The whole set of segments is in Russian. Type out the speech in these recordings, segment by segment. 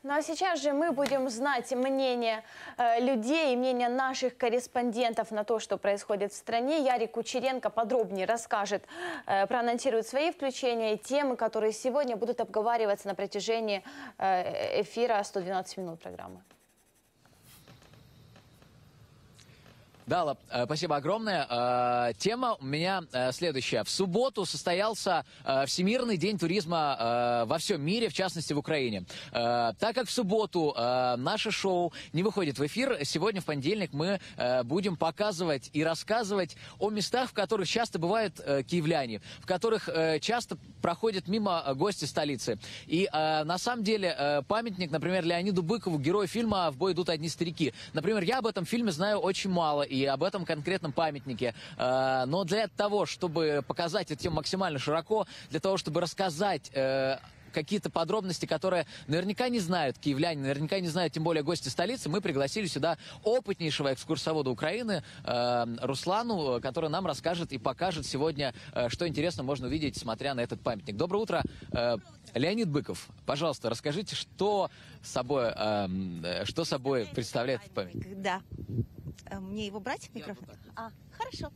Ну а сейчас же мы будем знать мнение людей, мнение наших корреспондентов на то, что происходит в стране. Ярик Кучеренко подробнее расскажет, проанонсирует свои включения и темы, которые сегодня будут обговариваться на протяжении эфира «112 минут» программы. Да, спасибо огромное. Тема у меня следующая. В субботу состоялся Всемирный день туризма во всем мире, в частности в Украине. Так как в субботу наше шоу не выходит в эфир, сегодня в понедельник мы будем показывать и рассказывать о местах, в которых часто бывают киевляне, в которых часто проходят мимо гости столицы. И на самом деле памятник, например, Леониду Быкову, герою фильма «В бой идут одни старики». Например, я об этом фильме знаю очень мало, и об этом конкретном памятнике. Но для того, чтобы показать эту тему максимально широко, для того, чтобы рассказать какие-то подробности, которые наверняка не знают киевляне, наверняка не знают тем более гости столицы, мы пригласили сюда опытнейшего экскурсовода Украины Руслану, который нам расскажет и покажет сегодня, что интересно можно увидеть, смотря на этот памятник. Доброе утро. Леонид Быков, пожалуйста, расскажите, что собой представляет этот памятник. Да. Мне его брать, микрофон? Хорошо.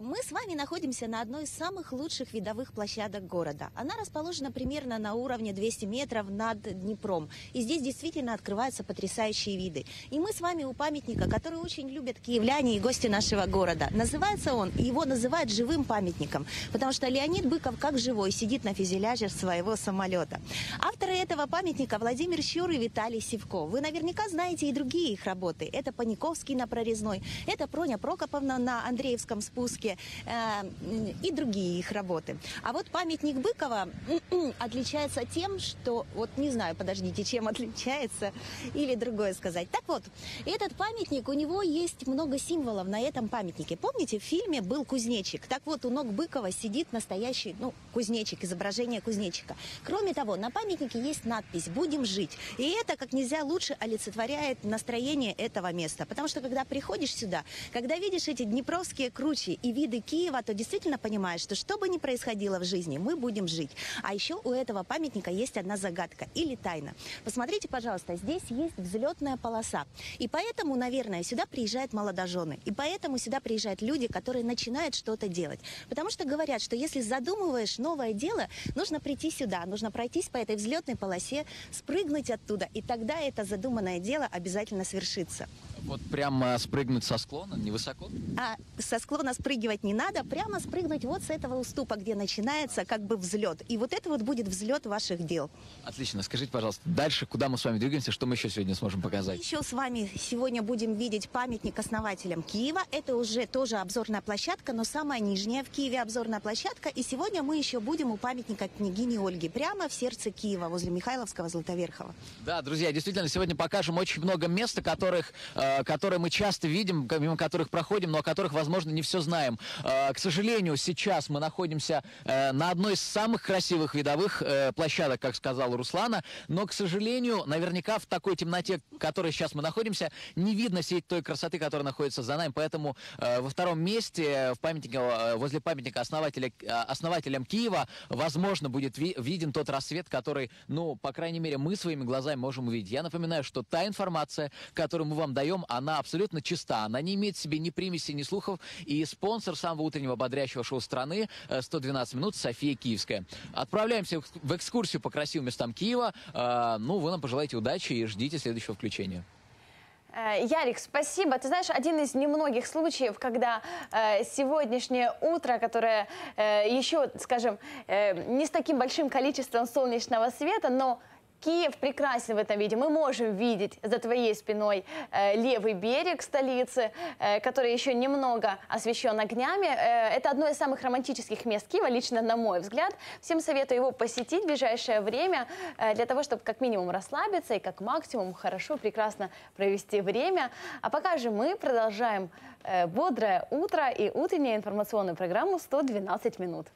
Мы с вами находимся на одной из самых лучших видовых площадок города. Она расположена примерно на уровне 200 метров над Днепром. И здесь действительно открываются потрясающие виды. И мы с вами у памятника, который очень любят киевляне и гости нашего города. Называется он, его называют живым памятником, потому что Леонид Быков, как живой, сидит на фюзеляже своего самолета. Авторы этого памятника Владимир Щур и Виталий Сивко. Вы наверняка знаете и другие их работы. Это Паниковский на Прорезной, это Проня Прокоповна на Андреевском спуске и другие их работы. А вот памятник Быкова отличается тем, что, вот не знаю, подождите, чем отличается, или другое сказать. Так вот, этот памятник, у него есть много символов на этом памятнике. Помните, в фильме был кузнечик? Так вот, у ног Быкова сидит настоящий, кузнечик, изображение кузнечика. Кроме того, на памятнике есть надпись «Будем жить». И это как нельзя лучше олицетворяет настроение этого места. Потому что, когда приходишь сюда, когда видишь эти днепровские кручи и виды Киева, то действительно понимаешь, что бы ни происходило в жизни, мы будем жить. А еще у этого памятника есть одна загадка или тайна. Посмотрите, пожалуйста, здесь есть взлетная полоса. И поэтому, наверное, сюда приезжают молодожены. И поэтому сюда приезжают люди, которые начинают что-то делать. Потому что говорят, что если задумываешь новое дело, нужно прийти сюда, нужно пройтись по этой взлетной полосе, спрыгнуть оттуда, и тогда это задуманное дело обязательно свершится. Вот прямо спрыгнуть со склона, невысоко? Со склона спрыгивать не надо, прямо спрыгнуть вот с этого уступа, где начинается как бы взлет. И вот это вот будет взлет ваших дел. Отлично. Скажите, пожалуйста, дальше куда мы с вами двигаемся, что мы еще сегодня сможем показать? Мы еще с вами сегодня будем видеть памятник основателям Киева. Это уже тоже обзорная площадка, но самая нижняя в Киеве обзорная площадка. И сегодня мы еще будем у памятника княгини Ольги, прямо в сердце Киева, возле Михайловского, Златоверхова. Да, друзья, действительно, сегодня покажем очень много мест, которые мы часто видим, мимо которых проходим, но о которых, возможно, не все знаем. К сожалению, сейчас мы находимся на одной из самых красивых видовых площадок, как сказала Руслана, но, к сожалению, наверняка в такой темноте, в которой сейчас мы находимся, не видно всей той красоты, которая находится за нами, поэтому во втором месте, в памятнике, возле памятника основателям Киева, возможно, будет виден тот рассвет, который, по крайней мере, мы своими глазами можем увидеть. Я напоминаю, что та информация, которую мы вам даем, она абсолютно чиста, она не имеет в себе ни примесей, ни слухов, и спонсор самого утреннего бодрящего шоу страны 112 минут София Киевская. Отправляемся в экскурсию по красивым местам Киева. Вы нам пожелаете удачи и ждите следующего включения. Ярик, спасибо. Ты знаешь, один из немногих случаев, когда сегодняшнее утро, которое еще, скажем, не с таким большим количеством солнечного света, но Киев прекрасен в этом виде. Мы можем видеть за твоей спиной левый берег столицы, который еще немного освещен огнями. Это одно из самых романтических мест Киева, лично на мой взгляд. Всем советую его посетить в ближайшее время, для того, чтобы как минимум расслабиться и как максимум хорошо, прекрасно провести время. А пока же мы продолжаем бодрое утро и утреннюю информационную программу «112 минут».